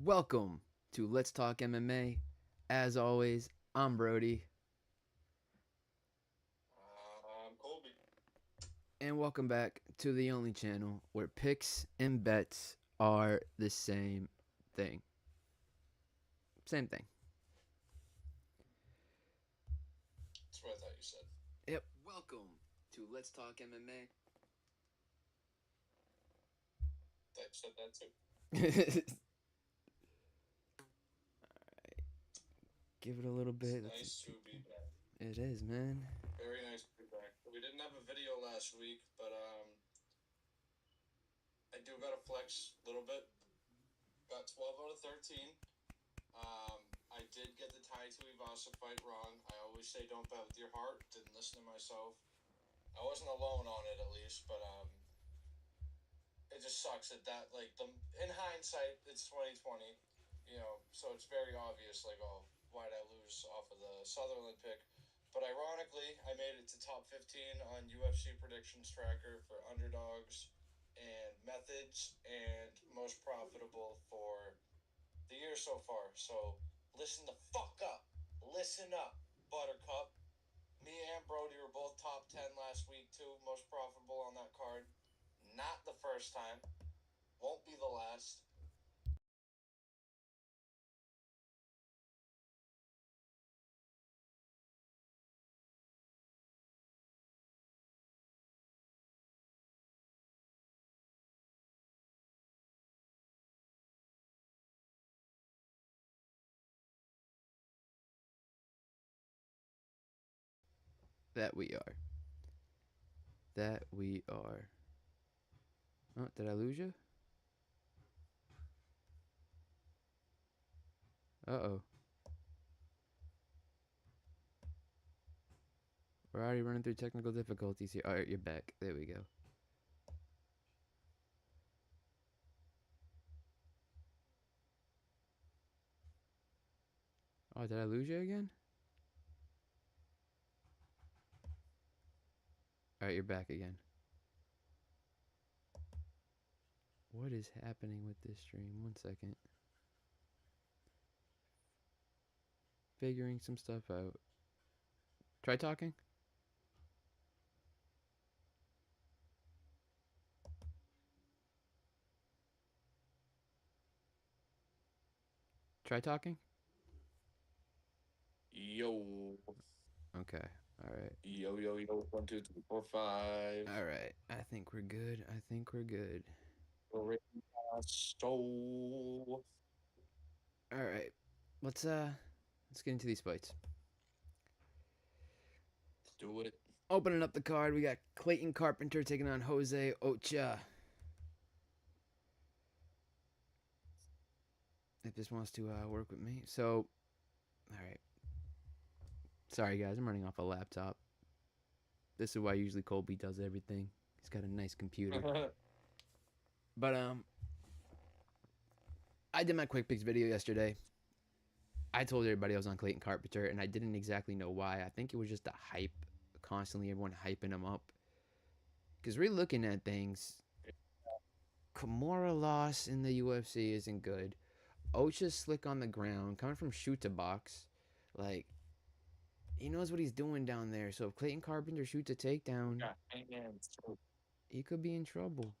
Welcome to Let's Talk MMA. As always, I'm Brodie, Colby. and welcome back to the only channel where picks and bets are the same thing. Same thing. That's what I thought you said. Yep. Welcome to Let's Talk MMA. I thought you said that too. Give it a little It's bit. nice to be back. It is, man. Very nice to be back. We didn't have a video last week, but I do got to flex a little bit. Got 12 out of 13. I did get the Tai Tuivasa fight wrong. I always say don't bet with your heart. Didn't listen to myself. I wasn't alone on it at least, but it just sucks that in hindsight it's 2020, so it's very obvious why'd I lose off of the Sutherland pick. But ironically, I made it to top 15 on UFC predictions tracker for underdogs and methods and most profitable for the year so far. So listen the fuck up. Listen up, Buttercup. Me and Brodie were both top 10 last week too, most profitable on that card. Not the first time. Won't be the last. That we are. That we are. Oh, did I lose you? Uh-oh. We're already running through technical difficulties here. Alright, you're back. There we go. Oh, did I lose you again? Alright, you're back again. What is happening with this stream? 1 second. Figuring some stuff out. Try talking. Try talking. Yo. Okay. Alright. Yo. 1, 2, 3, 4, 5. Alright. I think we're good. So. Alright. Let's get into these fights. Do it. Opening up the card, we got Clayton Carpenter taking on Jose Ocha. If this wants to work with me. So, alright. Sorry guys, I'm running off a laptop. This is why usually Colby does everything. He's got a nice computer. But I did my quick picks video yesterday. I told everybody I was on Clayton Carpenter, and I didn't exactly know why. I think it was just the hype, constantly everyone hyping him up. Because we're looking at things. Kimura loss in the UFC isn't good. Ocha's slick on the ground, coming from shoot to box. Like, he knows what he's doing down there. So if Clayton Carpenter shoots a takedown, he could be in trouble.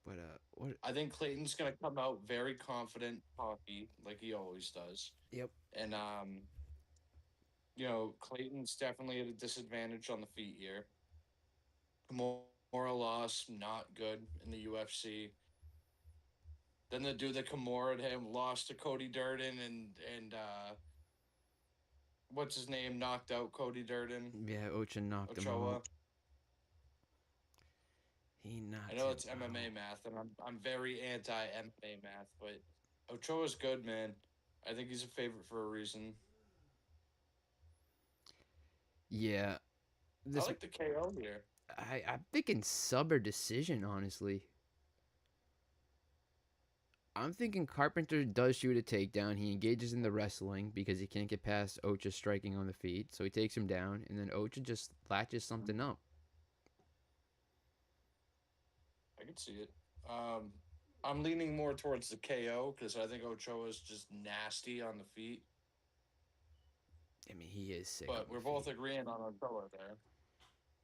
But what? I think Clayton's gonna come out very confident, cocky, like he always does. Yep. And Clayton's definitely at a disadvantage on the feet here. Kimura loss, not good in the UFC. Then the dude that Kimura him lost to Cody Durden and what's his name knocked out Cody Durden. Yeah, Ocha knocked him Ochoa. out. He knocked. I know it's MMA math, and I'm very anti MMA math, but Ochoa's good, man. I think he's a favorite for a reason. Yeah. I like the KO here. I'm thinking sub or decision, honestly. I'm thinking Carpenter does shoot a takedown. He engages in the wrestling because he can't get past Ocha striking on the feet. So he takes him down, and then Ocha just latches something up. I can see it. Um, I'm leaning more towards the KO because I think Ochoa is just nasty on the feet. I mean, he is sick on But the we're both feet. agreeing on Ochoa there.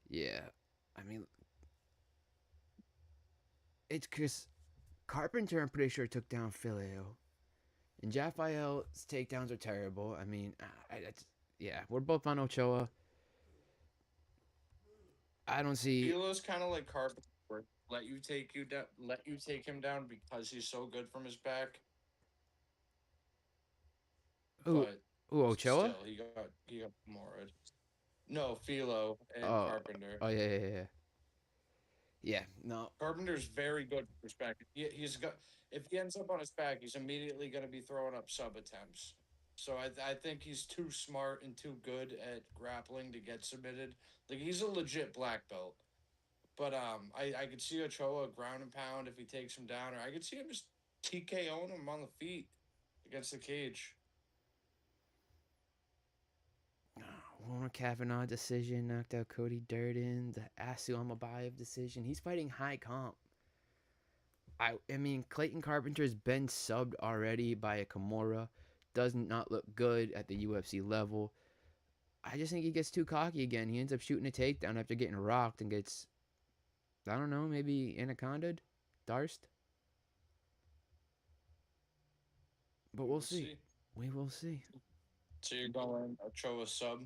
Yeah. I mean, it's because Carpenter, I'm pretty sure, took down Filio. And Jaffael's takedowns are terrible. I mean, yeah, we're both on Ochoa. I don't see Filo's kind of like Carpenter. Let you take him down because he's so good from his back. who But who Ochoa. still, he got more. No, Filo and Oh, Carpenter. oh yeah, yeah, yeah. Yeah, no, Carpenter's very good for his back. He's got if he ends up on his back, he's immediately going to be throwing up sub attempts. So I think he's too smart and too good at grappling to get submitted. Like he's a legit black belt. But I could see Ochoa ground and pound if he takes him down, or I could see him just TKOing him on the feet against the cage. Warren Kavanaugh decision knocked out Cody Durden. The Asu Amabayev decision. He's fighting high comp. I mean, Clayton Carpenter's been subbed already by a Kimura. Does not look good at the UFC level. I just think he gets too cocky again. He ends up shooting a takedown after getting rocked and gets, I don't know, maybe anacondaed, Darst. But We we'll will see. see. We will see. So you're going Ochoa sub.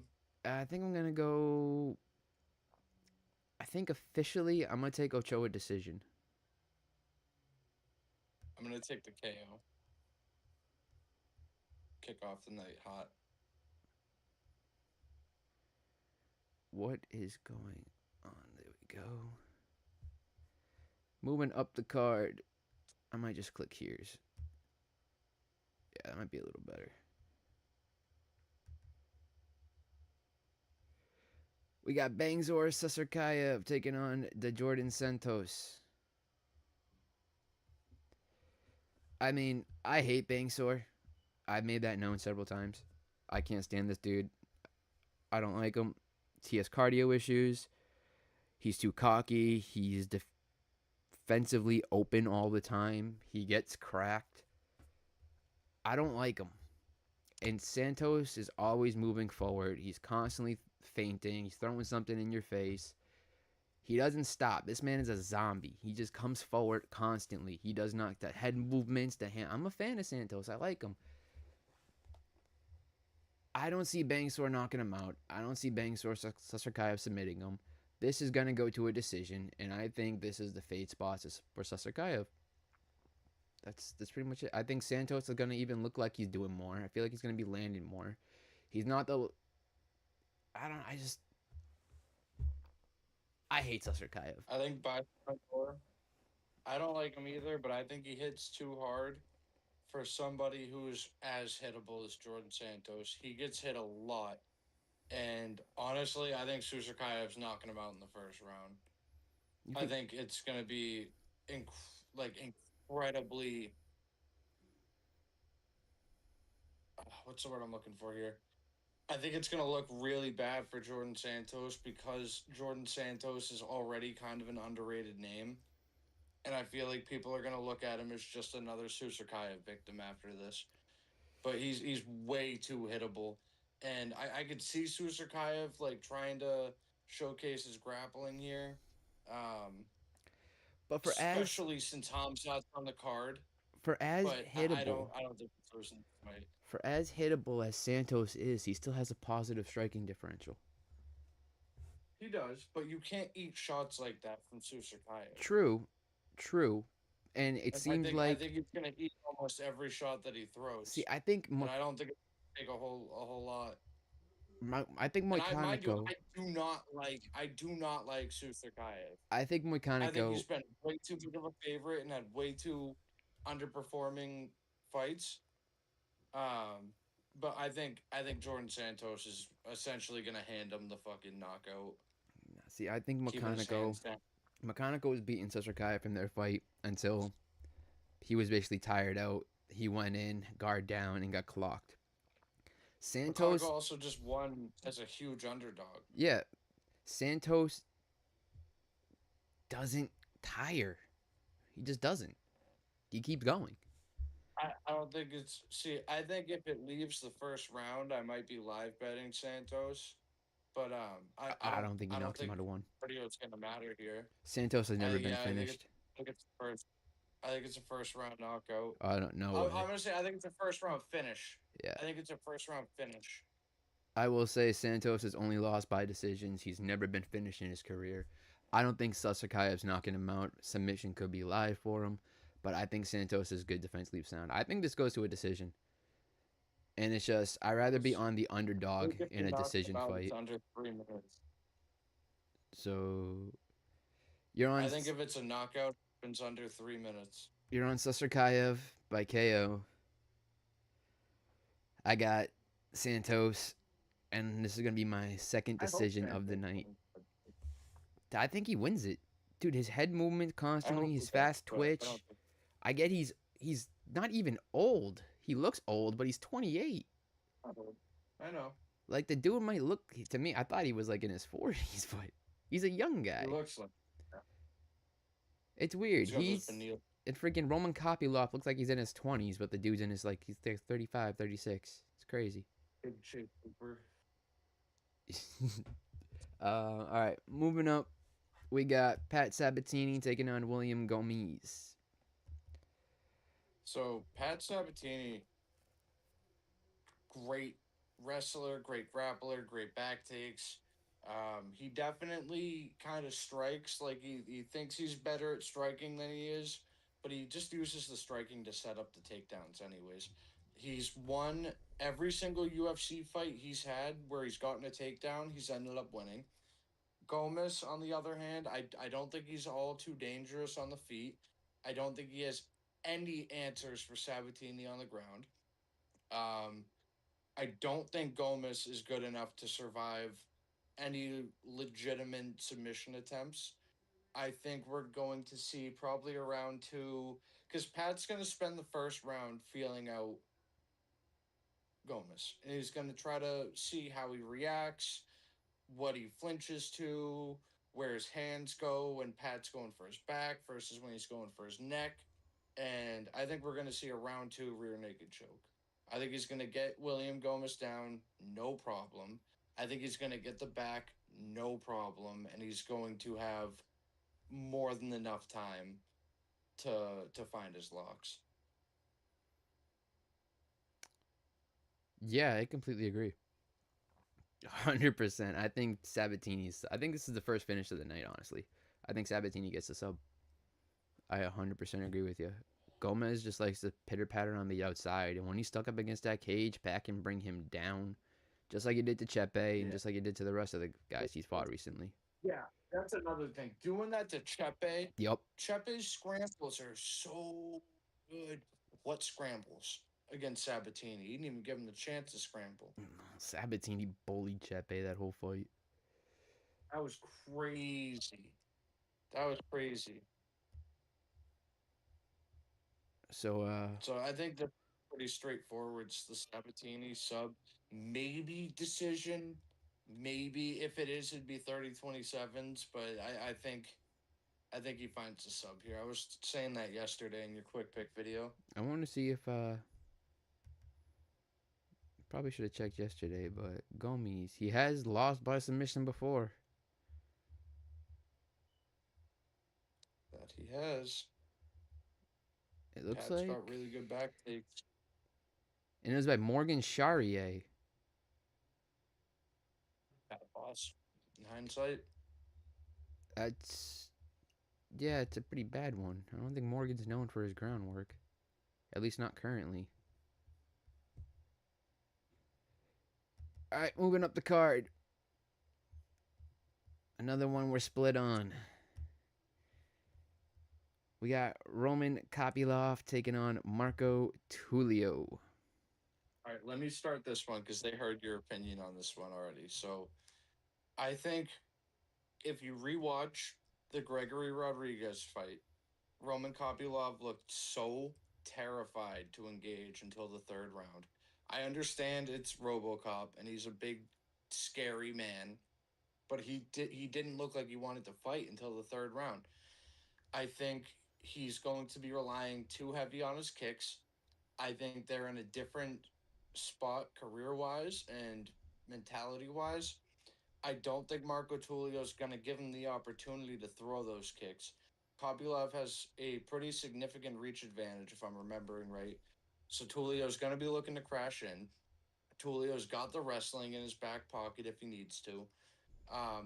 I think I'm gonna go. I think officially I'm gonna take Ochoa decision. I'm gonna take the KO. Kick off the night hot. What is going on? There we go. Moving up the card. I might just click here's. Yeah, that might be a little better. We got Bangzor Sasarkayev taking on the Jordan Santos. I mean, I hate Bangzor. I've made that known several times. I can't stand this dude. I don't like him. He has cardio issues. He's too cocky. He's defensively open all the time. He gets cracked. I don't like him. And Santos is always moving forward. He's constantly feinting. He's throwing something in your face. He doesn't stop. This man is a zombie. He just comes forward constantly. He does not the head movements, the hand. I'm a fan of Santos. I like him. I don't see Bangsor knocking him out. I don't see Bangsor Sasarkayev submitting him. This is gonna go to a decision, and I think this is the fade spot for Sasarkayev. That's pretty much it. I think Santos is gonna even look like he's doing more. I feel like he's gonna be landing more. He's not the. I don't. I hate Sasarkayev. I think by front door. I don't like him either, but I think he hits too hard for somebody who's as hittable as Jordan Santos. He gets hit a lot. And honestly, I think Susakayev's knocking him out in the first round. You I think? think it's going to be incredibly. What's the word I'm looking for here? I think it's going to look really bad for Jordan Santos because Jordan Santos is already kind of an underrated name. And I feel like people are going to look at him as just another Susakayev victim after this. But he's way too hittable. And I could see Susakayev like trying to showcase his grappling here. Um, But especially since Hamzat's on the card. for as But hittable I don't think it's losing this fight. for as hittable as Santos is, he still has a positive striking differential. He does, but you can't eat shots like that from Susakayev. True, true, and it seems I like think he's gonna eat almost every shot that he see. throws, I think and I don't think it's gonna take a whole lot. I think And I mind you, Moicanico. I do not like Susakayev. I think I think he's Moicanico. been way too big of a favorite and had way too underperforming fights. Um, but I think Jordan Santos is essentially gonna hand him the fucking knockout, See, I think keeping his Moicanico. hands down. Moicanico was beating Sasarkayev in their fight until he was basically tired out. He went in, guard down, and got clocked. McConaughey Santos, also just won as a huge underdog. yeah, Santos doesn't tire. He just doesn't. He keeps going. I don't think it's. See, I think if it leaves the first round, I might be live betting Santos. But I don't think he I don't knocks him think out of one. cardio's gonna matter here. Santos has never been I think it's finished. I think it's the first. I think it's a first round knockout. I don't know I'm way. gonna say I think it's a first round finish. Yeah. I think it's a first round finish. I will say Santos has only lost by decisions. He's never been finished in his career. I don't think Sasakaev's knocking him out. Submission could be live for him, but I think Santos is good defense leap sound. I think this goes to a decision. And it's just I'd rather be It's, on the I underdog think if in you a knock him decision out, it's fight. under 3 minutes. So you're on I think if it's a knockout, it's under 3 minutes. you're on Sasakaev by KO. I got Santos, and this is gonna be my second I hope decision of the Santos night. wins. I think he wins it, dude. His head movement I constantly, hope he his does, fast but I don't twitch. think. I get he's not even old. He looks old, but he's 28. I know. Like the dude might look to me. I thought he was like in his 40s, but he's a young He guy. looks like It's weird. he's got those He's Benil. and freaking Roman Kopylov looks like he's in his 20s, but the dude's in his like he's 35, 36. It's crazy. Big shape Cooper. All right, moving up, we got Pat Sabatini taking on William Gomez. So Pat Sabatini, great wrestler, great grappler, great back takes. He definitely kind of strikes like he thinks he's better at striking than he is, but he just uses the striking to set up the takedowns, anyways. He's won every single UFC fight he's had where he's gotten a takedown, he's ended up winning. Gomez, on the other hand, I don't think he's all too dangerous on the feet. I don't think he has any answers for Sabatini on the ground. Um, I don't think Gomez is good enough to survive any legitimate submission attempts. I think we're going to see probably around two, because Pat's going to spend the first round feeling out Gomez. And he's going to try to see how he reacts, what he flinches to, where his hands go when Pat's going for his back versus when he's going for his neck. And I think we're going to see a round two rear naked choke. I think he's going to get William Gomez down, no problem. I think he's going to get the back, no problem. And he's going to have more than enough time to find his locks. Yeah, I completely agree. 100%. I think Sabatini's. I think this is the first finish of the night. Honestly, I think Sabatini gets the sub. I 100% agree with you. Gomez just likes to pitter patter on the outside, and when he's stuck up against that cage, Pat can bring him down, just like he did to Chepe, and Yeah. just like he did to the rest of the guys he's fought recently. Yeah, that's another thing. Doing that to Chepe, Yup. Chepe's scrambles are so good. What scrambles against Sabatini? He didn't even give him the chance to scramble. Sabatini bullied Chepe that whole fight. That was crazy. That was crazy. So, So I think that's pretty straightforward. It's the Sabatini sub. Maybe decision. Maybe if it is, it'd be 30-27s. But I think he finds a sub here. I was saying that yesterday in your quick pick video. I want to see if probably should have checked yesterday, but Gomez he has lost by submission before. That he has. It looks Pat's like, got really good back takes. and it was by Morgan Charrier. Pat boss. In hindsight, That's yeah, it's a pretty bad one. I don't think Morgan's known for his groundwork, at least not currently. All right, moving up the card. Another one we're split on. We got Roman Kopylov taking on Marco Tulio. all right. Let me start this one because they heard your opinion on this one already. So I think if you rewatch the Gregory Rodriguez fight, Roman Kopylov looked so terrified to engage until the third round. I understand it's RoboCop and he's a big, scary man, but he didn't look like he wanted to fight until the third round. I think he's going to be relying too heavy on his kicks. I think they're in a different spot career wise and mentality wise. I don't think Marco Tullio's going to give him the opportunity to throw those kicks. Kopylov has a pretty significant reach advantage, if I'm remembering right. So Tullio's going to be looking to crash in. Tullio's got the wrestling in his back pocket if he needs to.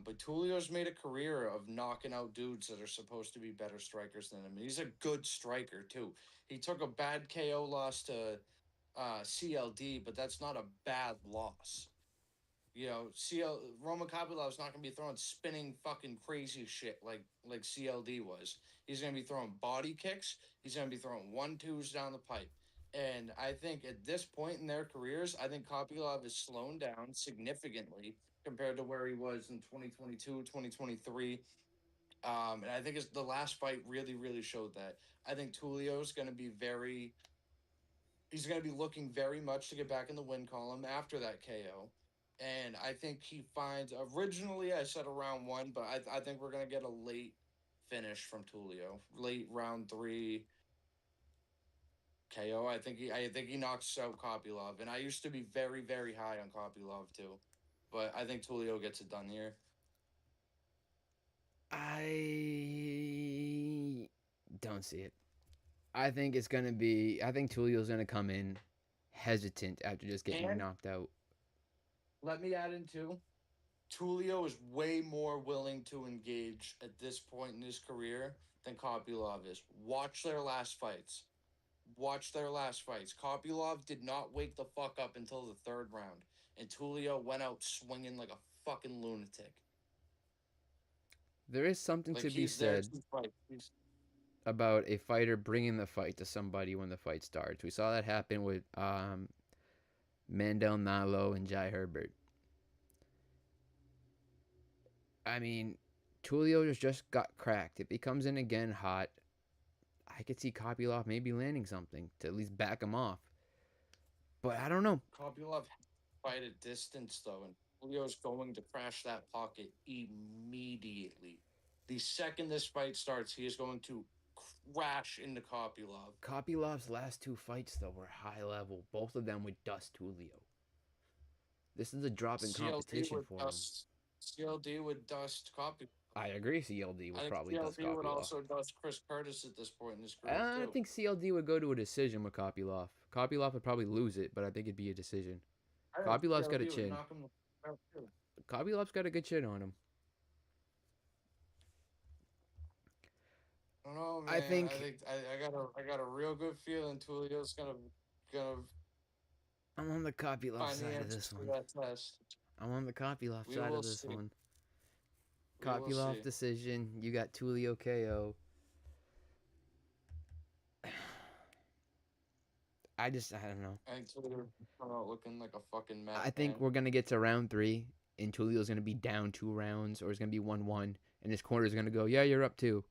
But Tullio's made a career of knocking out dudes that are supposed to be better strikers than him. He's a good striker too. He took a bad KO loss to CLD, but that's not a bad loss. You know, Roman Kopylov's not gonna be throwing spinning fucking crazy shit like CLD was. He's gonna be throwing body kicks. He's gonna be throwing 1-2s down the pipe. And I think at this point in their careers, I think Kopylov is slowing down significantly compared to where he was in 2022, 2023. And I think it's the last fight really, really showed that. I think Tulio's going to be very he's going to be looking very much to get back in the win column after that KO. And I think he finds, originally I said around one, but I think we're going to get a late finish from Tulio, late round three KO. I think he knocks out Kopylov, and I used to be very very high on Kopylov too, but I think Tulio gets it done here. I don't see it. I think it's gonna be. I think Tulio's gonna come in hesitant after just getting And knocked out. let me add in too. Tulio is way more willing to engage at this point in his career than Kopylov is. Watch their last fights. Watch their last fights. Kopylov did not wake the fuck up until the third round, and Tulio went out swinging like a fucking lunatic. There is something Like to be he's there said to fight. He's about a fighter bringing the fight to somebody when the fight starts. We saw that happen with Mandel Nalo and Jai Herbert. I mean, Tulio just got cracked. If he comes in again hot, I could see Kopylov maybe landing something to at least back him off. But I don't know. Kopylov fight at distance though, and Tulio's going to crash that pocket immediately. The second this fight starts, he is going to crash into Kopylov. Kopylov's last two fights, though, were high level. Both of them would dust Tulio. This is a drop in CLD competition would for him. dust. CLD would dust Kopylov. I agree CLD I would think probably dust CLD would Kopylov. also dust Chris Curtis at this point in his career I too. think CLD would go to a decision with Kopylov. Kopylov would probably lose it, but I think it'd be a decision. I think Kopylov's got a CLD would chin. knock him out too. Kopylov's got a good chin on him. I don't know, I man. I think think I got a real good feeling Tulio's gonna I'm on the Kopylov find the side of answers this to one. that test. I'm on the Kopylov We side will of this see. one. We will Kopylov see. decision. You got Tulio KO. I don't know. I think Tulio come out looking like a fucking I think madman. we're gonna get to round three, and Tulio's gonna be down 2 rounds, or it's gonna be 1-1, and his corner's gonna go, yeah, you're up two,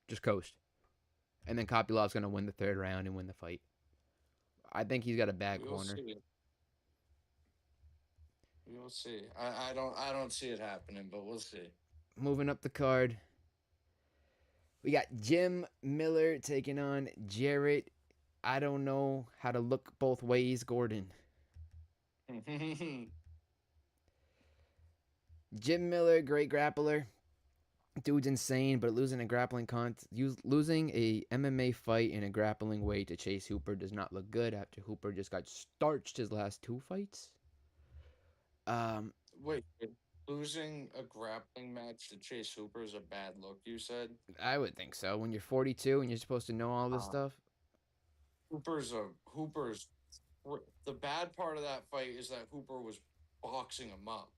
just coast, and then Kopylov's gonna win the third round and win the fight. I think he's got a bad We will corner. see. We will see. I don't see it happening, but we'll see. Moving up the card, we got Jim Miller taking on Jarrett. I don't know how to look both ways, Gordon. Jim Miller, great grappler. Dude's insane, but losing a losing a MMA fight in a grappling way to Chase Hooper does not look good. After Hooper just got starched his last two fights. Um, Wait, losing a grappling match to Chase Hooper is a bad look, you said? I would think so. When you're 42 and you're supposed to know all this Uh, stuff, Hooper's the bad part of that fight is that Hooper was boxing him up.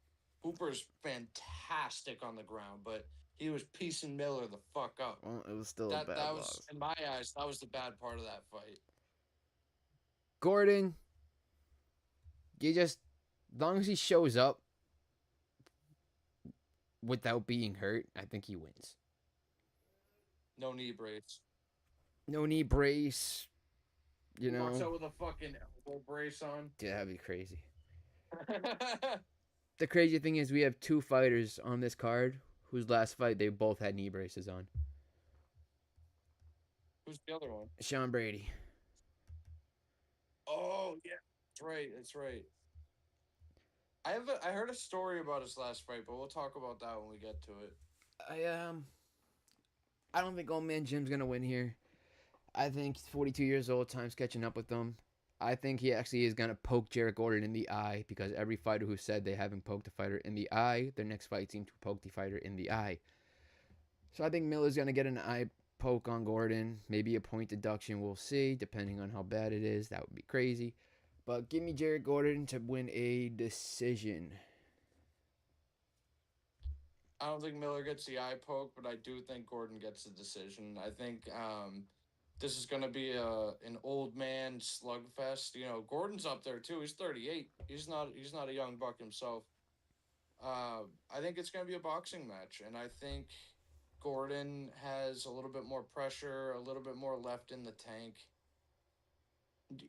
Hooper's fantastic on the ground, but he was piecing Miller the fuck up. well, it was still a That bad was, loss. in my eyes, that was the bad part of that fight. Gordon, you just, as long as he shows up without being hurt, I think he wins. No knee brace. No knee brace, you He walks know. out with a fucking elbow brace on. Dude, that'd be crazy. The crazy thing is, we have two fighters on this card whose last fight they both had knee braces on. Who's the other one? Sean Brady. Oh yeah, that's right. That's right. I heard a story about his last fight, but we'll talk about that when we get to it. I I don't think old man Jim's gonna win here. I think he's 42 years old. Time's catching up with him. I think he actually is gonna poke Jared Gordon in the eye because every fighter who said they haven't poked a fighter in the eye, their next fight seemed to poke the fighter in the eye. So I think Miller's gonna get an eye poke on Gordon. Maybe a point deduction. We'll see, depending on how bad it is. That would be crazy. But give me Jared Gordon to win a decision. I don't think Miller gets the eye poke, but I do think Gordon gets the decision. I think this is going to be an old man slugfest. You know, Gordon's up there too. He's 38. He's not a young buck himself. I think it's going to be a boxing match, and I think Gordon has a little bit more pressure, a little bit more left in the tank.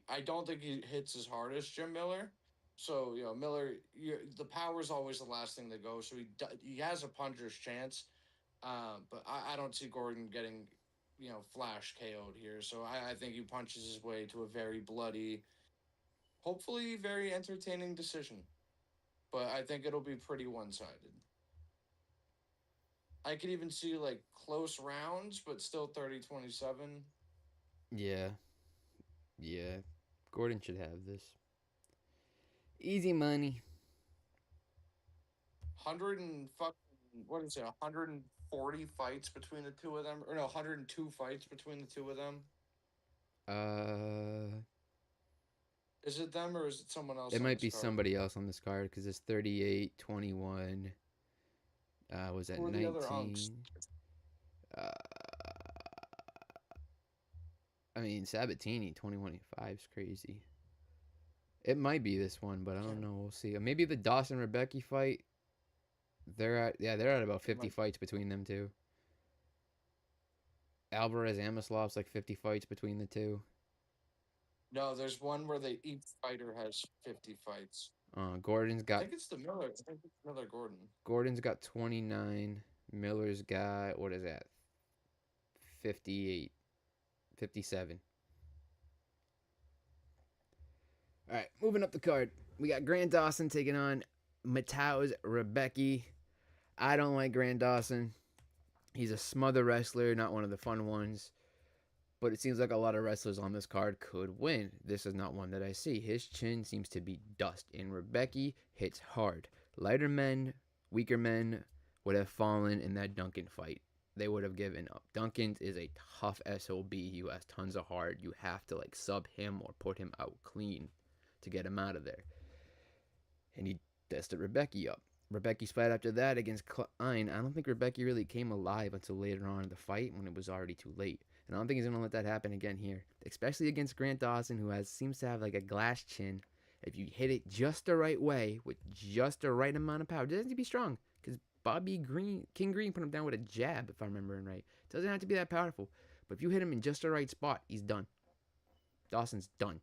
I don't think he hits as hard as Jim Miller. So Miller, the power is always the last thing to go. So he has a puncher's chance, but I don't see Gordon getting flash KO'd here. So I think he punches his way to a very bloody, hopefully very entertaining decision. But I think it'll be pretty one sided. I could even see like close rounds, but still 30-27. Yeah, yeah. Gordon should have this. Easy money. 100 and what is it, 140 fights between the two of them, or no, 102 fights between the two of them. Uh, Is it them or is it someone else it on might this be card? somebody else on this card because it's 38, 21. Was that Who are the other unks? 19? Uh, I mean, Sabatini, 21-5 is crazy. It might be this one, but I don't Can't. know. We'll see. Maybe the Dawson Rebecca fight. They're at about It 50 might. fights between them two. Alvarez Amoslov's like 50 fights between the two. No, there's one where each fighter has 50 fights. Gordon's I got think it's the Miller. I think it's Miller Gordon. 29. Miller's got what is that? 58, 57. All right, moving up the card. We got Grant Dawson taking on Mateusz Rebecca. I don't like Grant Dawson. He's a smother wrestler, not one of the fun ones. But it seems like a lot of wrestlers on this card could win. This is not one that I see. His chin seems to be dust, and Rebecca hits hard. Lighter men, weaker men would have fallen in that Duncan fight. They would have given up. Duncan is a tough SOB who has tons of heart. You have to like sub him or put him out clean to get him out of there. And he dusted Rebecca up. Rebecca's fight after that against Klein, I don't think Rebecca really came alive until later on in the fight when it was already too late. And I don't think he's gonna let that happen again here, especially against Grant Dawson, who seems to have like a glass chin. If you hit it just the right way with just the right amount of power, it doesn't have to be strong. Because Bobby Green, King Green, put him down with a jab, if I'm remembering right. It doesn't have to be that powerful, but if you hit him in just the right spot, he's done. Dawson's done.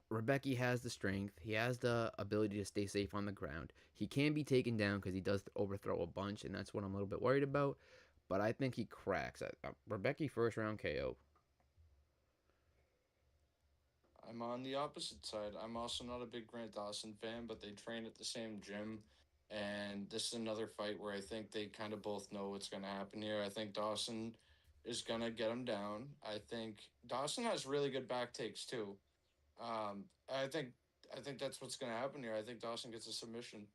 Rebecca has the strength. He has the ability to stay safe on the ground. He can be taken down because he does overthrow a bunch, and that's what I'm a little bit worried about. But I think he cracks. Rebecca first round KO. I'm on the opposite side. I'm also not a big Grant Dawson fan, but they train at the same gym. And this is another fight where I think they kind of both know what's going to happen here. I think Dawson is going to get him down. I think Dawson has really good back takes too. Um, I think I think that's what's going to happen here. I think Dawson gets a submission.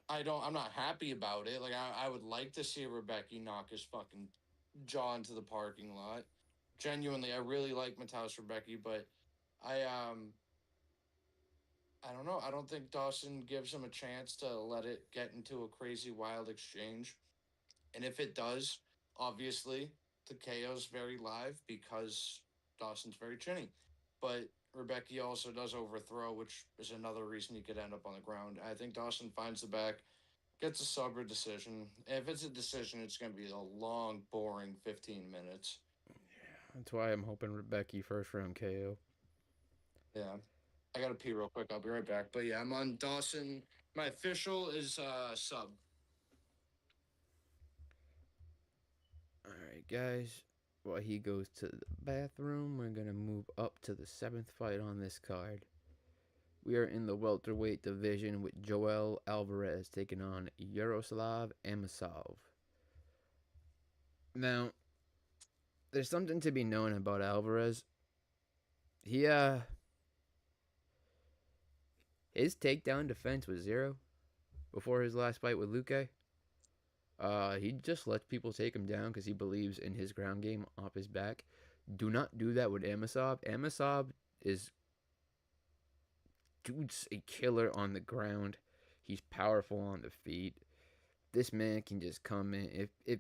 I'm not happy about it. Like I would like to see Rebecca knock his fucking jaw into the parking lot. Genuinely, I really like Mataus Rebecca, but I I don't know. I don't think Dawson gives him a chance to let it get into a crazy wild exchange. And if it does, obviously the KO's very live because Dawson's very chinny. But Rebecca also does overthrow, which is another reason he could end up on the ground. I think Dawson finds the back, gets a sub or decision. And if it's a decision, it's going to be a long, boring 15 minutes. That's why I'm hoping Rebecca first round KO. Yeah. I got to pee real quick. I'll be right back. But yeah, I'm on Dawson. My official is sub. guys, while he goes to the bathroom, we're gonna move up to the seventh fight on this card. We are in the welterweight division with Joel Alvarez taking on Yaroslav Amosov. Now, there's something to be known about Alvarez. He his takedown defense was zero before his last fight with Luque. He just lets people take him down because he believes in his ground game off his back. Do not do that with Amosov. Amosov is dude's a killer on the ground. He's powerful on the feet. This man can just come in. If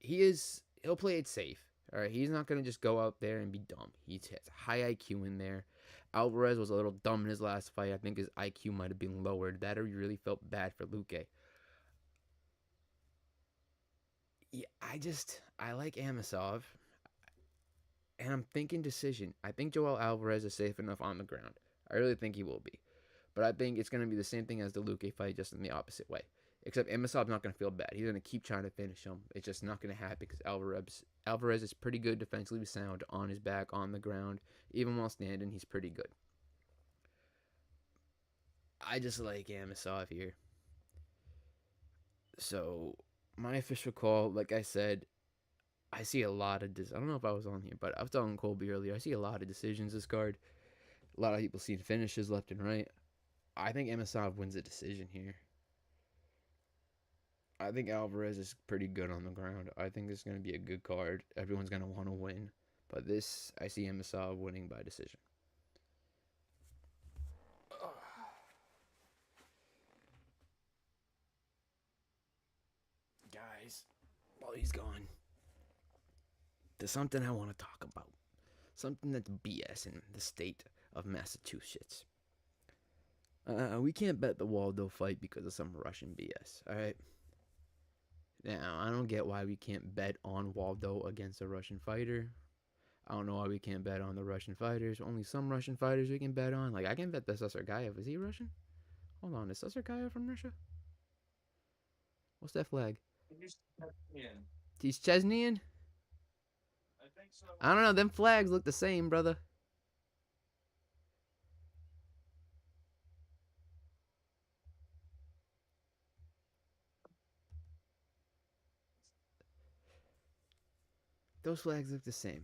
he'll play it safe. All right, he's not gonna just go out there and be dumb. He has high IQ in there. Alvarez was a little dumb in his last fight. I think his IQ might have been lowered. That or he really felt bad for Luque. Yeah, I like Amosov, and I'm thinking decision. I think Joel Alvarez is safe enough on the ground. I really think he will be, but I think it's gonna be the same thing as the Luque fight, just in the opposite way. Except Amosov's not gonna feel bad. He's gonna keep trying to finish him. It's just not gonna happen because Alvarez is pretty good defensively sound on his back, on the ground, even while standing. He's pretty good. I just like Amosov here. So my official call, like I said, I see a lot of I don't know if I was on here, but I was telling Colby earlier. I see a lot of decisions this card. A lot of people seeing finishes left and right. I think Amosov wins the decision here. I think Alvarez is pretty good on the ground. I think this is going to be a good card. Everyone's going to want to win. But this, I see Amosov winning by decision. Guys, while he's gone, there's something I want to talk about. Something that's BS in the state of Massachusetts. We can't bet the Waldo fight because of some Russian BS, alright? Now, I don't get why we can't bet on Waldo against a Russian fighter. I don't know why we can't bet on the Russian fighters. Only some Russian fighters we can bet on. Like, I can bet the Susargayev. Is he Russian? Hold on, is Susargayev from Russia? What's that flag? He's Chechenian. He's Chesnian? I think so. I don't know. Them flags look the same, brother. Those flags look the same.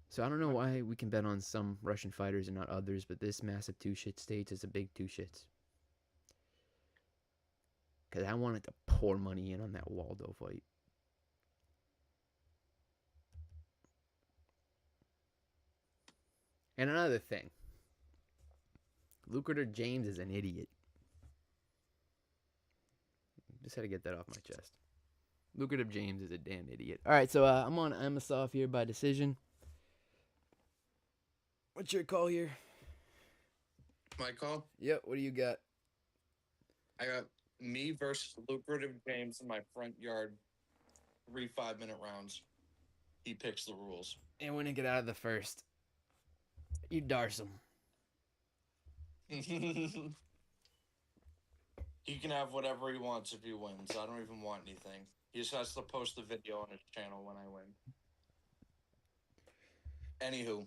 So I don't know why we can bet on some Russian fighters and not others, but this massive two shit states is a big two shits. Because I wanted to pour money in on that Waldo fight. And another thing, Lucrative James is an idiot. Just had to get that off my chest. Lucrative James is a damn idiot. All right, so I'm on Amosov here by decision. What's your call here? My call? Yep, what do you got? I got me versus Lucrative James in my front yard. 3 5-minute rounds. He picks the rules. And when you get out of the first, you darce him. He can have whatever he wants if he wins. I don't even want anything. He just has to post the video on his channel when I win. Anywho,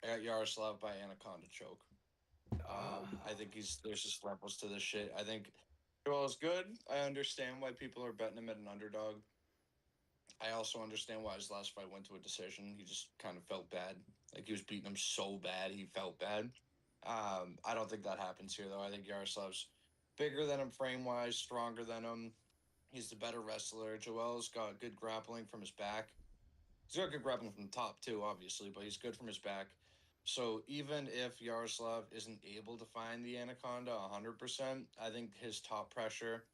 I got Yaroslav by Anaconda choke. I think there's just levels to this shit. I think Joel is good. I understand why people are betting him at an underdog. I also understand why his last fight went to a decision. He just kind of felt bad. Like, he was beating him so bad, he felt bad. I don't think that happens here, though. I think Yaroslav's bigger than him frame-wise, stronger than him. He's the better wrestler. Joel's got good grappling from his back. He's got good grappling from the top, too, obviously, but he's good from his back. So even if Yaroslav isn't able to find the Anaconda 100%, I think his top pressure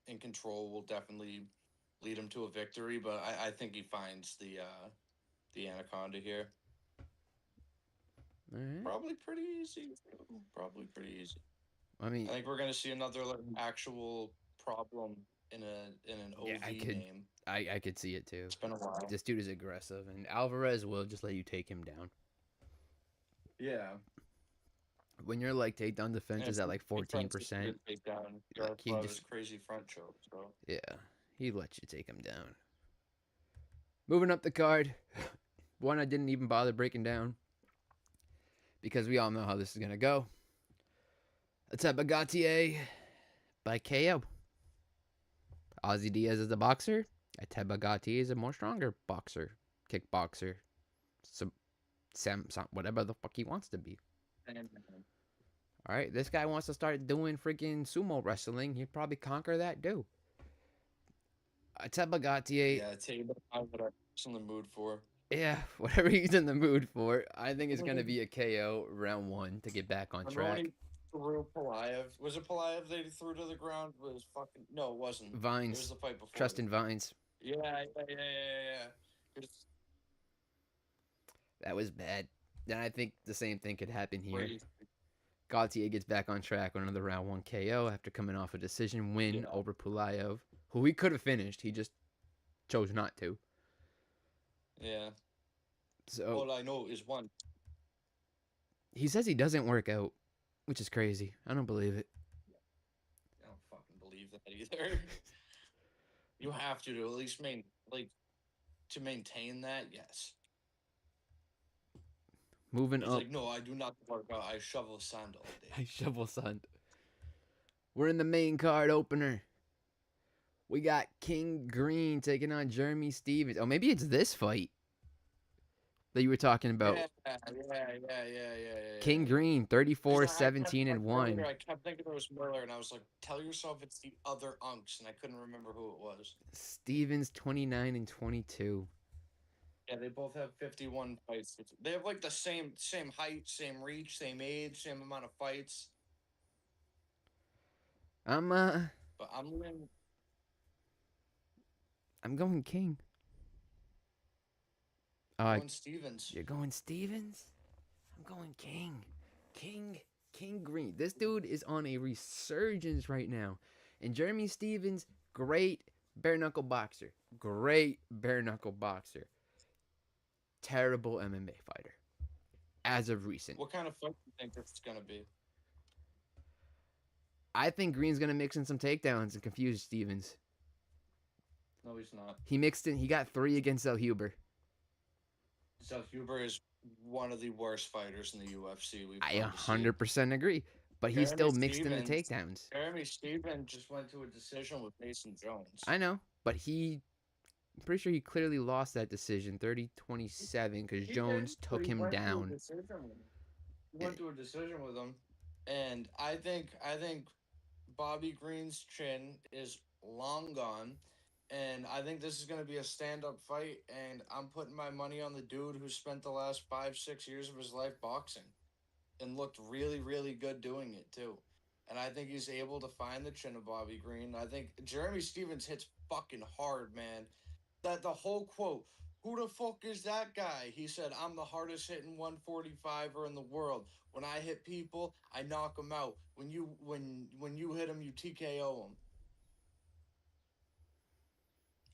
and control will definitely lead him to a victory. But I think he finds the Anaconda here. All right. Probably pretty easy. I mean, I think we're gonna see another actual problem in an OV name. I could see it too. It's been a while. This dude is aggressive, and Alvarez will just let you take him down. Yeah. When your like takedown defense is at like 14%, Takedown. Like, he He just- crazy front choke. So yeah, He let you take him down. Moving up the card, one I didn't even bother breaking down because we all know how this is gonna go. Ateba by KO. Ozzy Diaz is a boxer. Ateba is a more stronger boxer, kickboxer, whatever the fuck he wants to be. All right, this guy wants to start doing freaking sumo wrestling. He'd probably conquer that too. Ateba Yeah, tell you about what I'm in the mood for. Yeah, whatever he's in the mood for. I think it's going to be a KO round one to get back on Remember when track. he threw Pelayev? Was it Pelayev that he threw to the ground? Was fucking no, it wasn't. It was Vines. the fight before. Trustin Vines. Yeah. That was bad. Then I think the same thing could happen here. Gautier gets back on track with another round one KO after coming off a decision win over Pulayev, who he could have finished. He just chose not to. Yeah. So all I know is one. He says he doesn't work out, which is crazy. I don't believe it. I don't fucking believe that either. You have to at least to maintain that, yes. Moving He's up. like, no, I do not work out. I shovel sand all day. I shovel sand. We're in the main card opener. We got King Green taking on Jeremy Stevens. Oh, maybe it's this fight that you were talking about. Yeah. King Green, 34, 17, and 1. I kept thinking it was Miller, and I was like, tell yourself it's the other unks, and I couldn't remember who it was. Stevens, 29 and 22. Yeah, they both have 51 fights. They have like the same height, same reach, same age, same amount of fights. But I'm going King. Going Stevens. You're going Stevens? I'm going King. King Green. This dude is on a resurgence right now. And Jeremy Stevens, great bare knuckle boxer. Terrible MMA fighter. As of recent. What kind of fight do you think this is going to be? I think Green's going to mix in some takedowns and confuse Stevens. No, he's not. He mixed in. He got 3 against Zellhuber. Zellhuber is one of the worst fighters in the UFC. I 100% agree. But he still mixed in the takedowns. Jeremy Stevens just went to a decision with Mason Jones. I know, but I'm pretty sure he clearly lost that decision, 30-27, because Jones took him down. He went to a decision with him, and I think Bobby Green's chin is long gone, and I think this is going to be a stand-up fight, and I'm putting my money on the dude who spent the last 5-6 years of his life boxing and looked really, really good doing it, too. And I think he's able to find the chin of Bobby Green. I think Jeremy Stevens hits fucking hard, man. That the whole quote, who the fuck is that guy? He said, I'm the hardest hitting 145er in the world. When I hit people, I knock them out. When you hit them, you TKO them.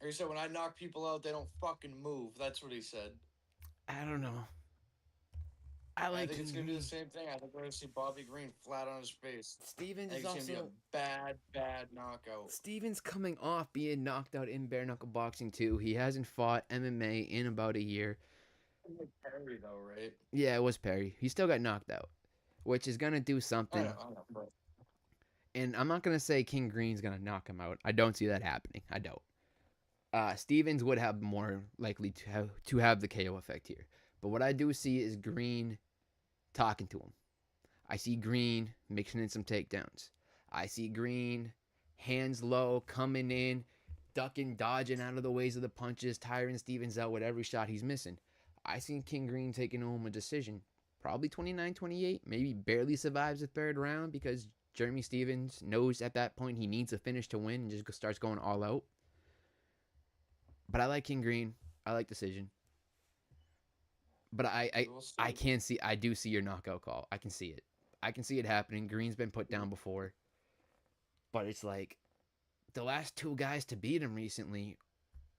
Or he said, when I knock people out, they don't fucking move. That's what he said. I don't know. I think it's going to be the same thing. I think we're going to see Bobby Green flat on his face. Stevens is also going to be a bad knockout. Stevens coming off being knocked out in bare knuckle boxing too. He hasn't fought MMA in about a year. It was Perry though, right? Yeah, it was Perry. He still got knocked out, which is going to do something. I know. And I'm not going to say King Green's going to knock him out. I don't see that happening. I don't. Stevens would have more likely to have the KO effect here. But what I do see is Green talking to him. I see Green mixing in some takedowns. I see Green hands low, coming in, ducking, dodging out of the ways of the punches, tiring Stevens out with every shot he's missing. I see King Green taking home a decision. Probably 29-28, maybe barely survives the third round because Jeremy Stevens knows at that point he needs a finish to win and just starts going all out. But I like King Green. I like decision. But I can't see. I do see your knockout call. I can see it. I can see it happening. Green's been put down before. But it's like the last 2 guys to beat him recently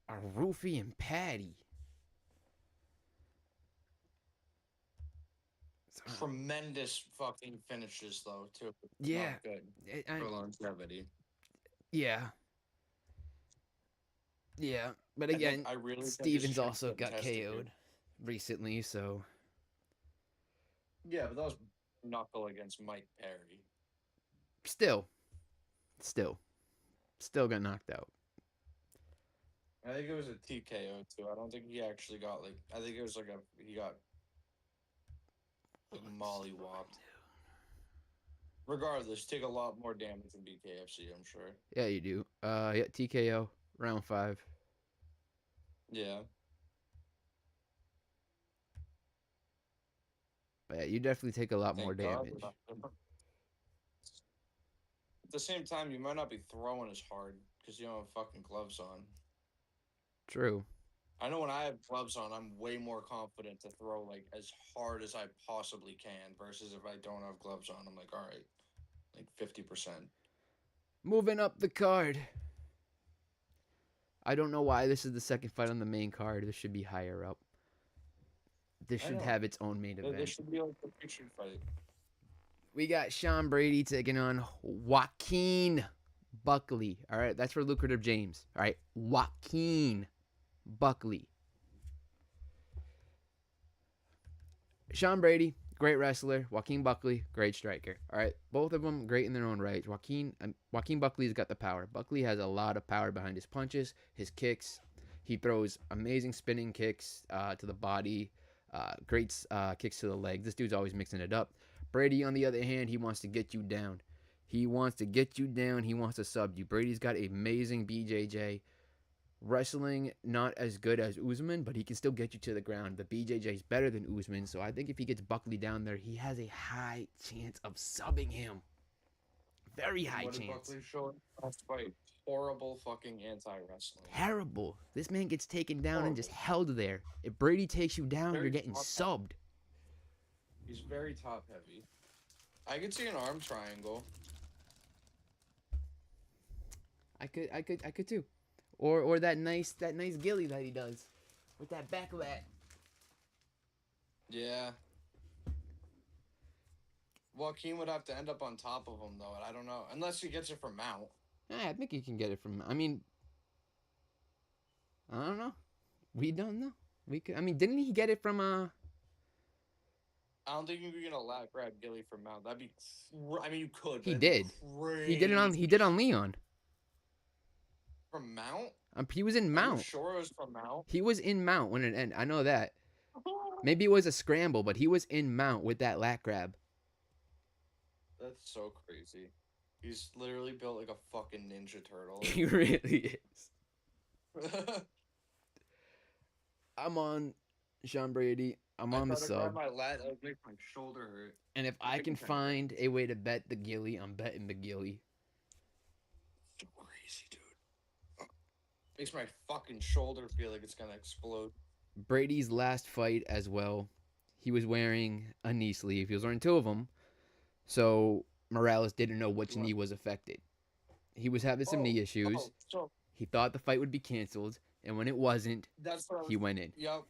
are Roofy and Patty. Tremendous fucking finishes though too. Yeah. Not good for longevity. Yeah. Yeah, but I think again, I really think his Stevens chin's also getting got tested here. KO'd recently, so Yeah, but that was knuckle against Mike Perry. still, still, still got knocked out. I think it was a TKO too. I don't think he actually got like. I think it was like he got like mollywopped. Regardless, take a lot more damage than BKFC. I'm sure. Yeah, you do. Yeah, TKO round 5. Yeah. But yeah, you definitely take a lot more Thank God. damage. At the same time, you might not be throwing as hard because you don't have fucking gloves on. True. I know when I have gloves on, I'm way more confident to throw like as hard as I possibly can. Versus if I don't have gloves on, I'm like, all right, like 50%. Moving up the card. I don't know why this is the second fight on the main card. This should be higher up. This I should know. have its own main This event. should be like a picture fight. We got Sean Brady taking on Joaquin Buckley. All right, that's for Lucrative James. All right, Joaquin Buckley. Sean Brady, great wrestler. Joaquin Buckley, great striker. All right, both of them great in their own right. Joaquin Buckley's got the power. Buckley has a lot of power behind his punches, his kicks. He throws amazing spinning kicks to the body, great kicks to the leg. This dude's always mixing it up. Brady, on the other hand, he wants to get you down. He wants to get you down. He wants to sub you. Brady's got amazing BJJ. Wrestling not as good as Usman, but he can still get you to the ground. The BJJ is better than Usman, so I think if he gets Buckley down there, he has a high chance of subbing him. Very high What did chance. Buckley show in the last fight? Horrible fucking anti-wrestling. Terrible. This man gets taken down and just Horrible. held there. If Brady takes you down, Very you're getting top subbed. He's very top heavy. I could see an arm triangle. I could too. Or that nice gilly that he does with that back lat. Yeah. Joaquin would have to end up on top of him though, and I don't know. Unless he gets it from mount. I think he can get it from. I mean, I don't know. We don't know. We could. I mean, didn't he get it from I don't think you can get a lat grab Gilly from mount. That'd be. I mean, you could. But He it'd did. Be crazy. He did on Leon. From mount. He was in Are mount. you sure it was from mount? He was in mount when it ended. I know that. Maybe it was a scramble, but he was in mount with that lat grab. That's so crazy. He's literally built like a fucking Ninja Turtle. He really is. I'm on Sean Brady. I'm on the sub. My lat, it would make my shoulder hurt. And if I can find a way to bet the Gilly, I'm betting the Gilly. Crazy, dude. Makes my fucking shoulder feel like it's gonna explode. Brady's last fight as well, he was wearing a knee sleeve. He was wearing two of them. So Morales didn't know which knee was affected. He was having some knee issues. So He thought the fight would be canceled, and when it wasn't, he went in. Yep.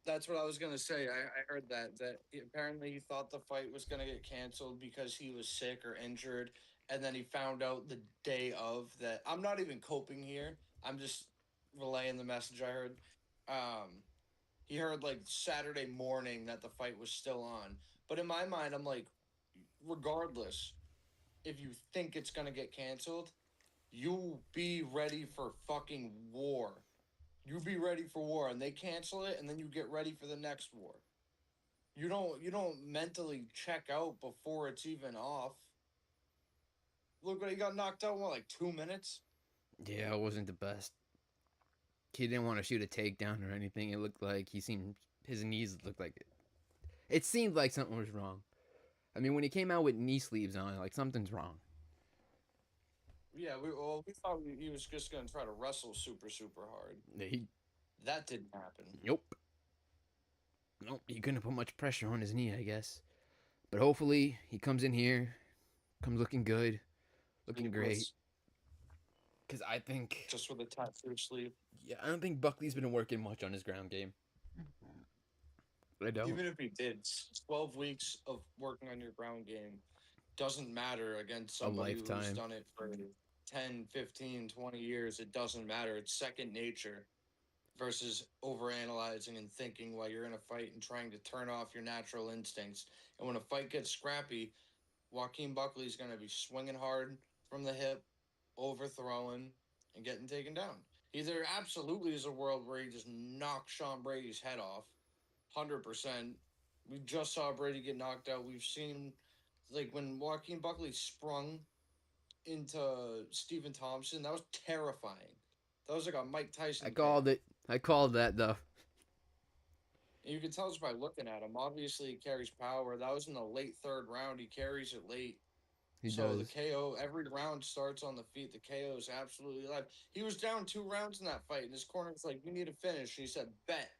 That's what I was gonna say. I heard that apparently he thought the fight was gonna get canceled because he was sick or injured, and then he found out the day of that. I'm not even coping here. I'm just relaying the message I heard. He heard like Saturday morning that the fight was still on. But in my mind, I'm like, regardless, if you think it's gonna get canceled, you be ready for fucking war. You be ready for war, and they cancel it, and then you get ready for the next war. You don't mentally check out before it's even off. Look what he got knocked out in, what, like 2 minutes? Yeah, it wasn't the best. He didn't want to shoot a takedown or anything. It looked like his knees looked like it. It seemed like something was wrong. I mean, when he came out with knee sleeves on, like something's wrong. Yeah, we thought he was just gonna try to wrestle super hard. That didn't happen. Nope. He couldn't put much pressure on his knee, I guess. But hopefully he comes in here, comes looking good, looking great. Because I think just with a tattoo sleeve. Yeah, I don't think Buckley's been working much on his ground game. I don't. Even if he did, 12 weeks of working on your ground game doesn't matter against somebody who's done it for 10, 15, 20 years, it doesn't matter. It's second nature versus overanalyzing and thinking while you're in a fight and trying to turn off your natural instincts. And when a fight gets scrappy, Joaquin Buckley's going to be swinging hard from the hip, overthrowing, and getting taken down. There absolutely is a world where he just knocks Sean Brady's head off, 100%. We just saw Brady get knocked out. We've seen, like, when Joaquin Buckley sprung into Stephen Thompson, that was terrifying. That was like a Mike I Tyson called KO. it. I called that though. And you can tell just by looking at him. Obviously, he carries power. That was in the late third round. He carries it late. He So the does. KO, every round starts on the feet. The KO is absolutely alive. He was down 2 rounds in that fight, and his corner was like, "You need to finish." And he said, "Bet,"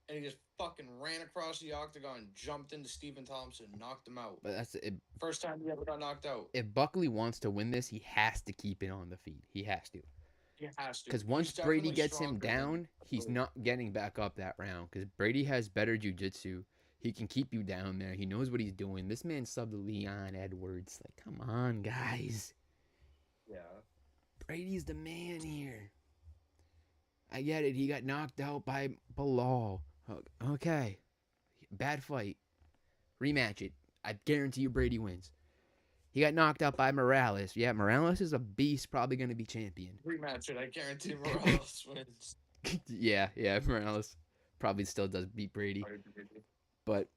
and he just fucking ran across the octagon, jumped into Stephen Thompson, knocked him out. But that's it. First time he ever got knocked out. If Buckley wants to win this, he has to keep it on the feet. He has to. He has to. Because once He's Brady definitely gets him stronger than. down, he's not getting back up that round. Because Brady has better jiu-jitsu. He can keep you down there. He knows what he's doing. This man subbed to Leon Edwards. Like, come on, guys. Yeah. Brady's the man here. I get it. He got knocked out by Bilal. Okay. Bad fight. Rematch it. I guarantee you Brady wins. He got knocked out by Morales. Yeah, Morales is a beast, probably going to be champion. Rematch it. I guarantee Morales wins. yeah, Morales probably still does beat Brady. But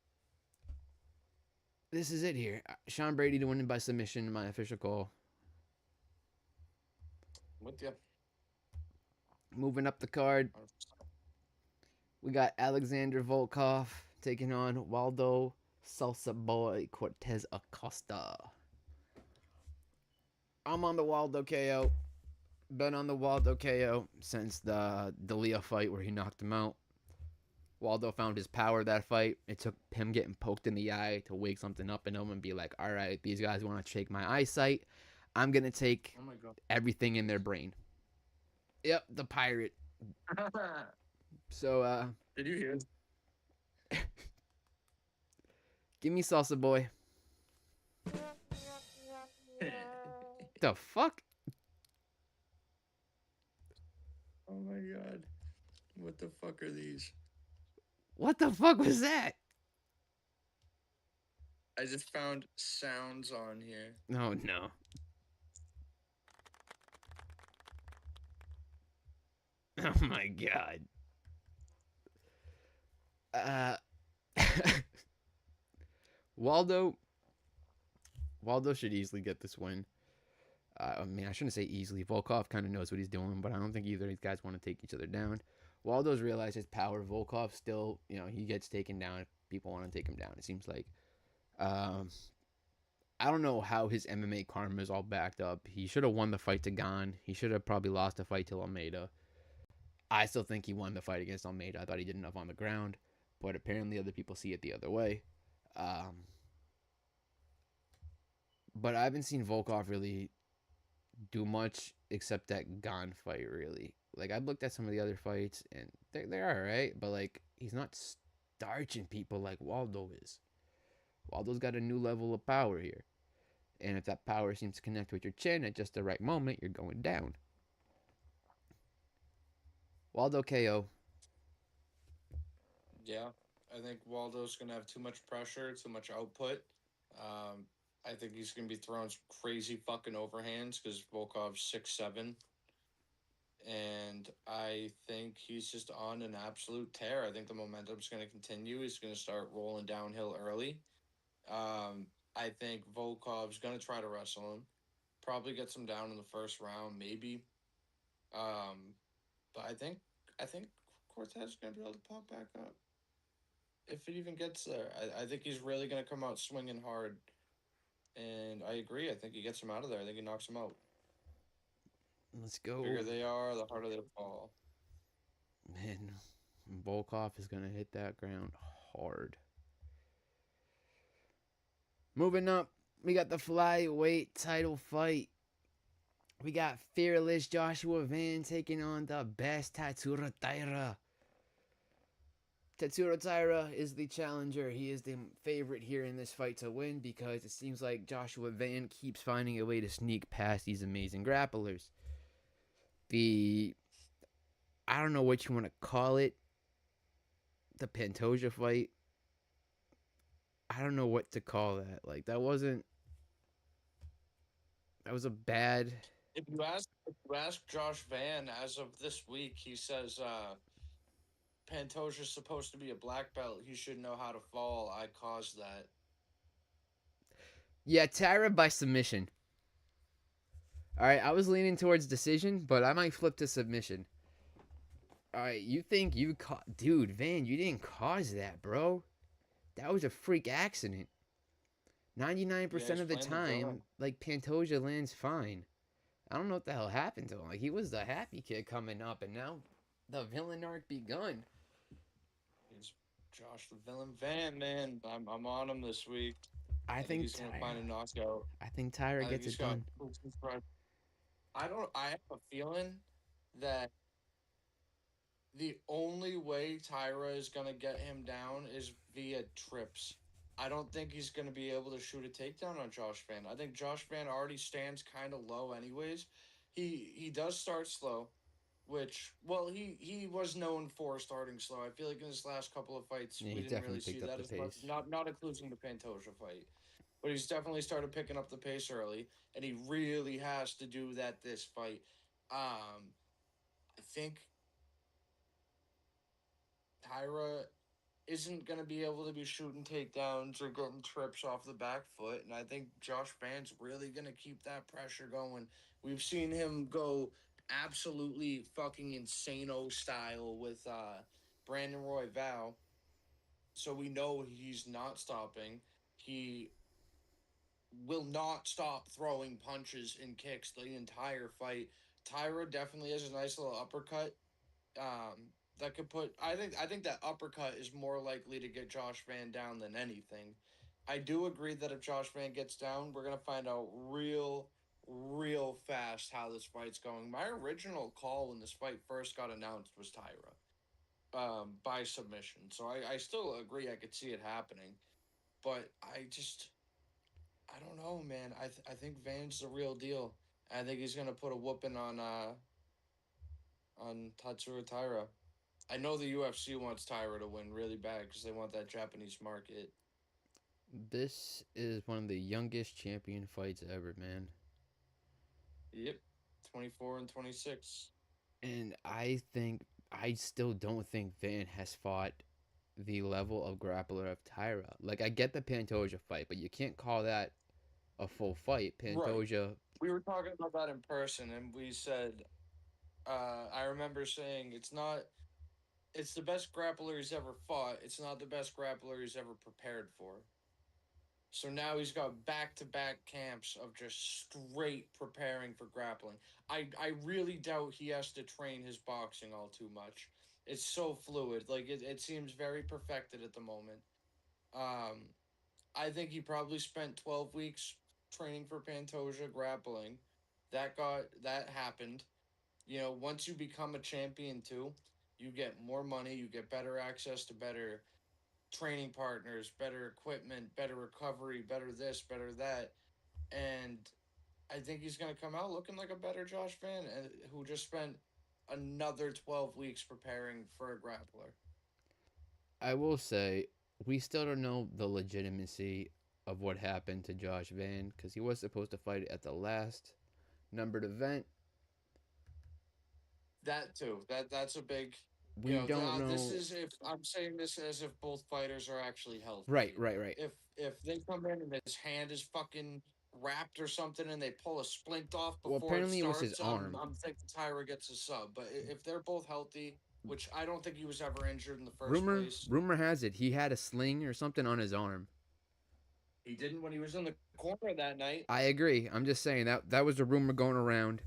this is it here. Sean Brady to win by submission, my official call. With you. Moving up the card, we got Alexander Volkov taking on Waldo Salsa Boy Cortez Acosta. I'm on the Waldo KO. Been on the Waldo KO since the D'Elia fight where he knocked him out. Waldo found his power that fight. It took him getting poked in the eye to wake something up in him and be like, all right, these guys want to take my eyesight. I'm going to take everything in their brain. Yep, the pirate. So, Did you hear? Give me Salsa Boy. The fuck? Oh my god. What the fuck are these? What the fuck was that? I just found sounds on here. Oh no. Oh my god. Waldo should easily get this win. I mean, I shouldn't say easily. Volkov kind of knows what he's doing, but I don't think either of these guys want to take each other down. Waldo's realized his power. Volkov still, he gets taken down if people want to take him down, it seems like. I don't know how his MMA karma is all backed up. He should have won the fight to Gane. He should have probably lost the fight to Almeida. I still think he won the fight against Almeida. I thought he did enough on the ground, but apparently other people see it the other way. But I haven't seen Volkov really do much except that Gane fight, really. Like, I've looked at some of the other fights, and they're all right, but, like, he's not starching people like Waldo is. Waldo's got a new level of power here. And if that power seems to connect with your chin at just the right moment, you're going down. Waldo KO. Yeah, I think Waldo's going to have too much pressure, too much output. I think he's going to be throwing some crazy fucking overhands because Volkov's 6'7". And I think he's just on an absolute tear. I think the momentum's going to continue. He's going to start rolling downhill early. I think Volkov's going to try to wrestle him. Probably gets him down in the first round, maybe. But I think Cortez is going to be able to pop back up. If it even gets there. I think he's really going to come out swinging hard. And I agree. I think he gets him out of there. I think he knocks him out. Let's go. The bigger they are, the harder they fall. Man, Volkov is going to hit that ground hard. Moving up, we got the flyweight title fight. We got fearless Joshua Van taking on the best Tatsuro Taira. Tetsuro Taira is the challenger. He is the favorite here in this fight to win because it seems like Joshua Van keeps finding a way to sneak past these amazing grapplers. The I don't know what you want to call it. The Pantoja fight. I don't know what to call that. Like that wasn't. That was a bad. If you ask Josh Van as of this week, he says Pantoja's supposed to be a black belt. He should know how to fall. I caused that. Yeah, Taira by submission. All right, I was leaning towards decision, but I might flip to submission. All right, you think you caught, dude, Van? You didn't cause that, bro. That was a freak accident. Yeah, 99% he's of the playing the villain. time, like Pantoja lands fine. I don't know what the hell happened to him. Like he was the happy kid coming up, and now the villain arc begun. He's Josh the Villain Van, man. I'm on him this week. I I think think he's gonna find a Tyra. knockout. I think Tyra I think gets he's it got. done. I don't. I have a feeling that the only way Tyra is gonna get him down is via trips. I don't think he's gonna be able to shoot a takedown on Josh Van. I think Josh Van already stands kind of low, anyways. He does start slow, which well he was known for starting slow. I feel like in his last couple of fights Yeah, we he didn't really definitely see picked up that the as much. pace. Not including the Pantoja fight, but he's definitely started picking up the pace early, and he really has to do that this fight. I think Tyra isn't going to be able to be shooting takedowns or getting trips off the back foot. And I think Josh Van's really going to keep that pressure going. We've seen him go absolutely fucking insano style with Brandon Roy Val. So we know he's not stopping. He will not stop throwing punches and kicks the entire fight. Tyra definitely has a nice little uppercut that could put I think that uppercut is more likely to get Josh Van down than anything. I do agree that if Josh Van gets down, we're gonna find out real fast how this fight's going. My original call when this fight first got announced was Tyra. By submission. So I still agree I could see it happening. But I don't know, man. I think Van's the real deal. I think he's gonna put a whooping on Tatsuro Taira. I know the UFC wants Tyra to win really bad because they want that Japanese market. This is one of the youngest champion fights ever, man. Yep, 24 and 26. And I still don't think Van has fought the level of grappler of Tyra. Like I get the Pantoja fight, but you can't call that a full fight. Right. Pantoja, We were talking about that in person, and we said, I remember saying it's the best grappler he's ever fought. It's not the best grappler he's ever prepared for. So now he's got back-to-back camps of just straight preparing for grappling. I really doubt he has to train his boxing all too much. It's so fluid. Like it seems very perfected at the moment. Um, I think he probably spent 12 weeks training for Pantoja grappling. That happened. You know, once you become a champion too, you get more money, you get better access to better training partners, better equipment, better recovery, better this, better that. And I think he's going to come out looking like a better Josh Van, and who just spent another 12 weeks preparing for a grappler. I will say, we still don't know the legitimacy of what happened to Josh Van because he was supposed to fight at the last numbered event. That too. That's a big. We don't This know. is if I'm saying this as if both fighters are actually Right, healthy. right, right. If they come in and his hand is fucking wrapped or something and they pull a splint off Well, before it apparently it was his starts, arm. I'm thinking Tyra gets a sub. But if they're both healthy, which I don't think he was ever injured in the first Rumor, place, rumor has it he had a sling or something on his arm. he didn't when he was in the corner that night. I agree. I'm just saying that was a rumor going around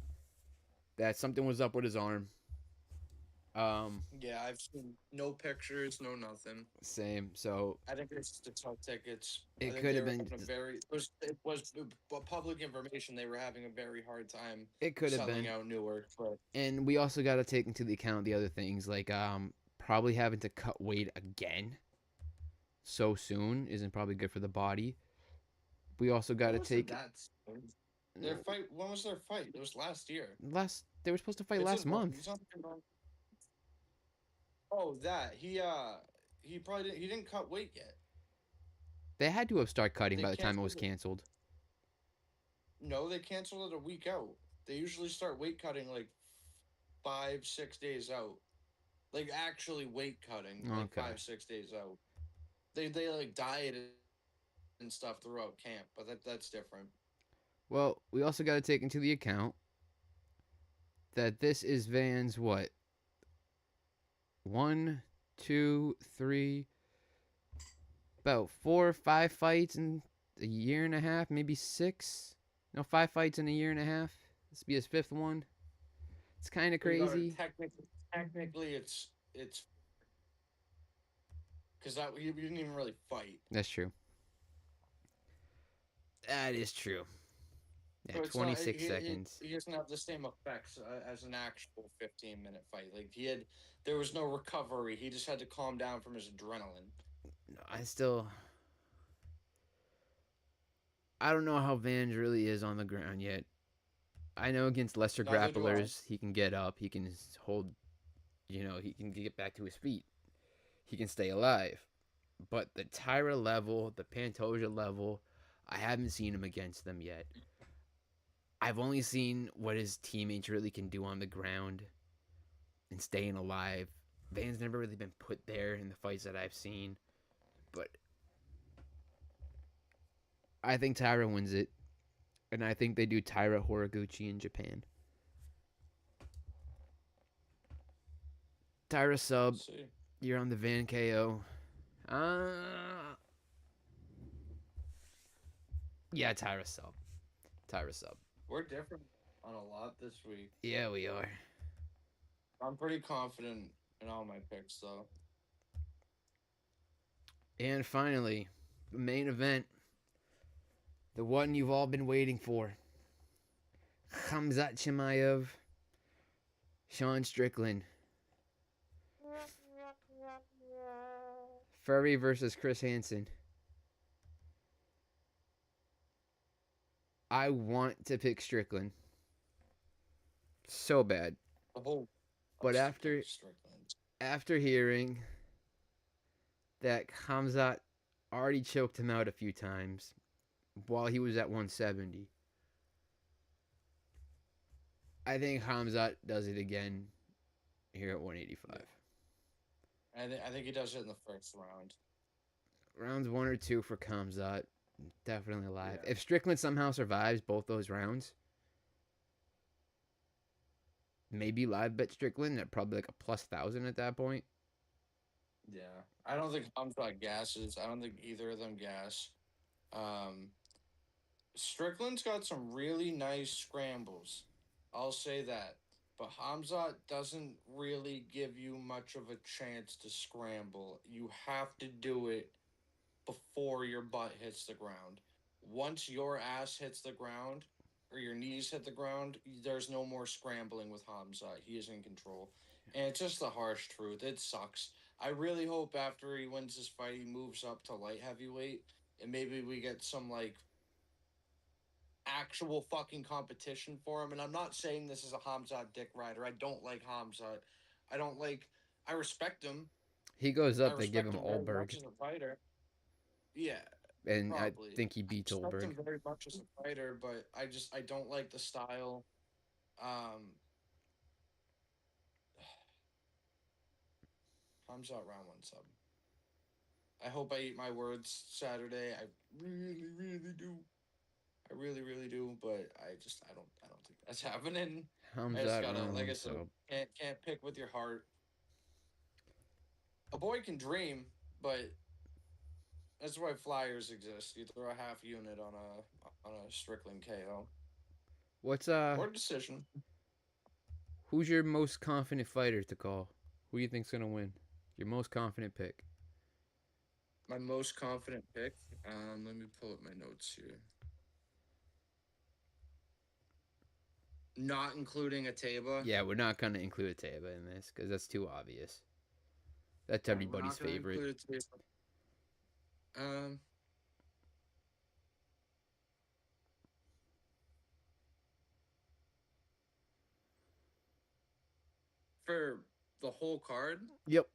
that something was up with his arm. Um, Yeah, I've seen no pictures, no nothing. Same. So I think it's to sell tickets. I it think could they have were been. having a very it was public information. They were having a very hard time It could have selling been. out Newark, but And we also got to take into the account the other things like probably having to cut weight again so soon isn't probably good for the body. We also got It to wasn't take that soon. Their fight. When was their fight? It was last year. last. They were supposed to fight It's last just long. month. He's not. Oh, that he probably didn't. He didn't cut weight yet. They had to have started cutting They by the time it was canceled it. canceled. No, they canceled it a week out. They usually start weight cutting like 5-6 days out. Like actually weight cutting like Okay. 5-6 days out. They like diet and stuff throughout camp, but that's different. Well, we also got to take into the account that this is Van's what? One, two, three, about 4 or 5 fights in a year and a half, maybe 6. No, 5 fights in a year and a half. This will be his 5th one. It's kind of You got crazy. technically it's because that you didn't even really fight. That's true. That is true. Yeah, So it's not 26 seconds. he doesn't have the same effects as an actual 15-minute fight. Like there was no recovery. He just had to calm down from his adrenaline. No, I don't know how Vans really is on the ground yet. I know against lesser Neither do I. grapplers, he can get up, he can hold, he can get back to his feet. He can stay alive. But the Tyra level, the Pantoja level, I haven't seen him against them yet. I've only seen what his teammates really can do on the ground and staying alive. Van's never really been put there in the fights that I've seen. But I think Tyra wins it. And I think they do Tyra Horiguchi in Japan. Tyra sub, you're on the Van KO. Yeah, Tyra sub. Tyra sub. We're different on a lot this week. Yeah, we are. I'm pretty confident in all my picks, though. And finally, the main event. The one you've all been waiting for. Khamzat Chimaev, Sean Strickland. Furry versus Chris Hansen. I want to pick Strickland so bad. But after hearing that Khamzat already choked him out a few times while he was at 170, I think Khamzat does it again here at 185. I think he does it in the first round. Rounds 1 or 2 for Khamzat. Definitely alive. Yeah. If Strickland somehow survives both those rounds, maybe live bet Strickland at probably like a plus 1,000 at that point. Yeah. I don't think Khamzat gasses. I don't think either of them gas. Strickland's got some really nice scrambles. I'll say that. But Khamzat doesn't really give you much of a chance to scramble. You have to do it before your butt hits the ground. Once your ass hits the ground or your knees hit the ground, there's no more scrambling with Khamzat. He is in control. And it's just the harsh truth. It sucks. I really hope after he wins this fight, he moves up to light heavyweight and maybe we get some like actual fucking competition for him. And I'm not saying this is a Khamzat dick rider. I don't like Khamzat. I respect him. He goes up, they give him Olberg. As a fighter. Yeah. And probably. I think he beats Olberg. I respect him very much as a fighter, but I don't like the style. Khamzat round 1 sub. I hope I eat my words Saturday. I really, really do. I really, really do, but I don't think that's happening. I just gotta, like I said, can't pick with your heart. A boy can dream, but that's why flyers exist. You throw a half unit on a Strickland KO. Or decision. Who's your most confident fighter to call? Who do you think's gonna win? Your most confident pick. My most confident pick. Let me pull up my notes here. Not including Ateba. Yeah, we're not gonna include Ateba in this because that's too obvious. That's Yeah, we're everybody's not going to favorite. include it today. Um, for the whole card, Yep.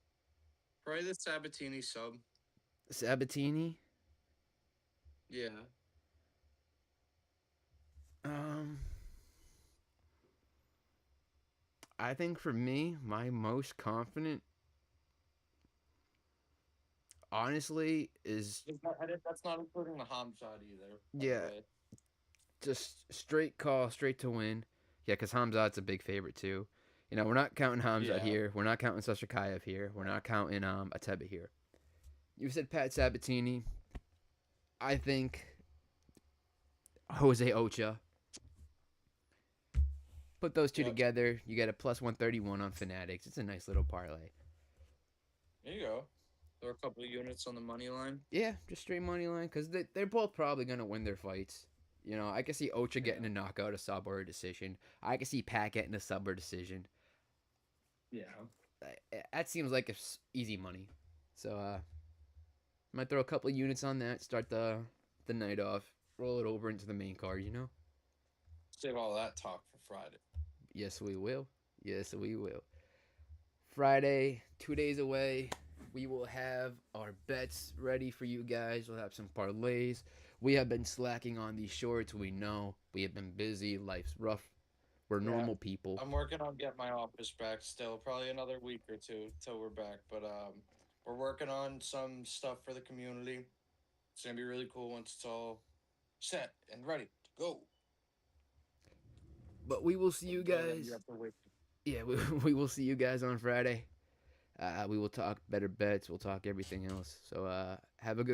probably the Sabatini sub. Sabatini. Yeah. Um, I think for me, my most confident, honestly, is That's not including the Hamzat either, by the yeah, way. just straight call, straight to win. Yeah, because Hamzat's a big favorite too. You know, we're not counting Hamzat Yeah. here. We're not counting Sashakayev here. We're not counting Ateba here. You said Pat Sabatini. I think Jose Ocha. Put those two Yep. together, you get a plus 131 on Fanatics. It's a nice little parlay. There you go. Throw a couple of units on the money line. Yeah, just straight money line because they're both probably going to win their fights. You know, I can see Ocha getting a knockout, a sub, or a decision. I can see Pat getting a sub or decision. Yeah. That seems like it's easy money. So, might throw a couple of units on that, start the night off, roll it over into the main card, you know? Save all that talk for Friday. Yes, we will. Yes, we will. Friday, 2 days away. We will have our bets ready for you guys. We'll have some parlays. We have been slacking on these shorts. We know we have been busy. Life's rough. We're normal people. I'm working on getting my office back still. Probably another week or two till we're back. But we're working on some stuff for the community. It's gonna be really cool once it's all set and ready to go. But we will see you guys. Yeah, we will see you guys on Friday. We will talk better bets. We'll talk everything else. So have a good